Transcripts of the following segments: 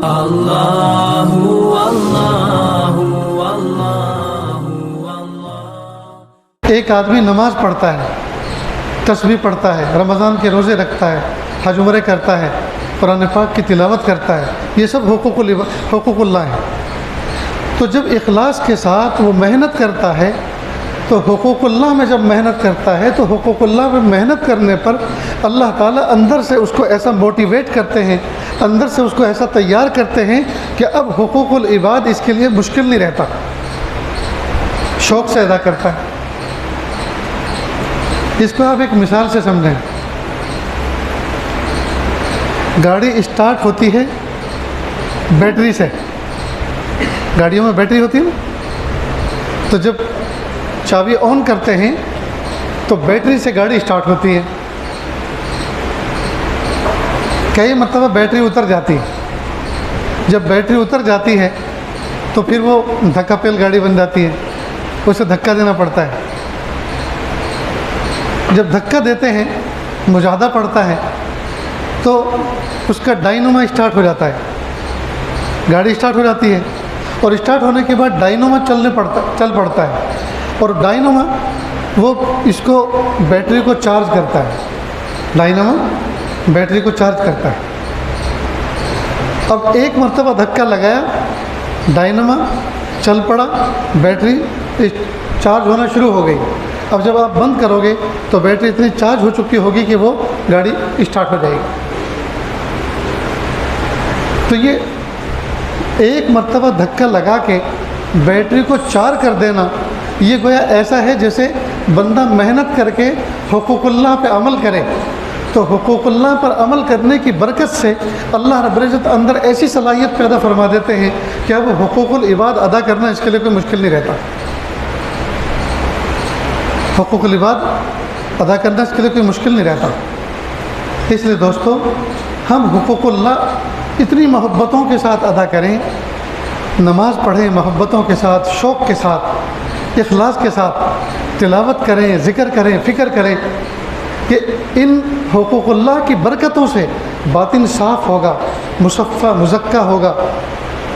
अल्लाहु अल्लाहु अल्लाहु अल्लाह। एक आदमी नमाज पढ़ता है, तस्बीह पढ़ता है, रमज़ान के रोज़े रखता है, हज उम्रे करता है, कुरान पाक की तिलावत करता है, ये सब हुकूकुल्लाह है। तो जब इखलास के साथ वो मेहनत करता है, तो हुकूकुल्लाह में जब मेहनत करता है तो हुकूकुल्लाह में मेहनत करने पर अल्लाह ताला अंदर से उसको ऐसा मोटिवेट करते हैं, अंदर से उसको ऐसा तैयार करते हैं कि अब हुकूकुल इबाद इसके लिए मुश्किल नहीं रहता, शौक़ से अदा करता है। इसको आप एक मिसाल से समझें। गाड़ी स्टार्ट होती है बैटरी से, गाड़ियों में बैटरी होती है ना, तो जब चाबी ऑन करते हैं तो बैटरी से गाड़ी स्टार्ट होती है। कई मतलब बैटरी उतर जाती है, जब बैटरी उतर जाती है तो फिर वो धक्का पेल गाड़ी बन जाती है, उसे धक्का देना पड़ता है। जब धक्का देते हैं, मुजाहदा पड़ता है, तो उसका डायनोमा स्टार्ट हो जाता है, गाड़ी स्टार्ट हो जाती है, और स्टार्ट होने के बाद डायनोमा चल पड़ता है, और डायनोमा वो इसको बैटरी को चार्ज करता है, डायनोमा बैटरी को चार्ज करता है। अब एक मरतबा धक्का लगाया, डायनोमा चल पड़ा, बैटरी चार्ज होना शुरू हो गई। अब जब आप बंद करोगे तो बैटरी इतनी चार्ज हो चुकी होगी कि वो गाड़ी स्टार्ट हो जाएगी। तो ये एक मरतबा धक्का लगा के बैटरी को चार्ज कर देना, ये गोया ऐसा है जैसे बंदा मेहनत करके हुकूकुल्लाह पे अमल करे, तो हुकूकुल्लाह पर अमल करने की बरकत से अल्लाह रब्बुल इज़्ज़त अंदर ऐसी सलाहियत पैदा फरमा देते हैं कि अब हुकूकुल इबाद अदा करना इसके लिए कोई मुश्किल नहीं रहता। हुकूकुल इबाद अदा करना इसके लिए कोई मुश्किल नहीं रहता। इसलिए दोस्तों, हम हुकूकुल्लाह इतनी मोहब्बतों के साथ अदा करें, नमाज पढ़ें मोहब्बतों के साथ, शौक़ के साथ, इखलास के साथ, तिलावत करें, ज़िक्र करें, फ़िक्र करें कि इन हुकूकुल्लाह की बरकतों से बातिन साफ़ होगा, मुसफ़्फ़ा मुज़क्का होगा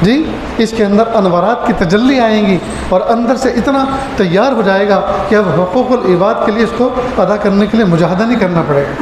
जी, इसके अंदर अनवारात की तजल्ली आएंगी और अंदर से इतना तैयार हो जाएगा कि अब हुकूकुल इबाद के लिए इसको अदा करने के लिए मुजाहदा नहीं करना पड़ेगा।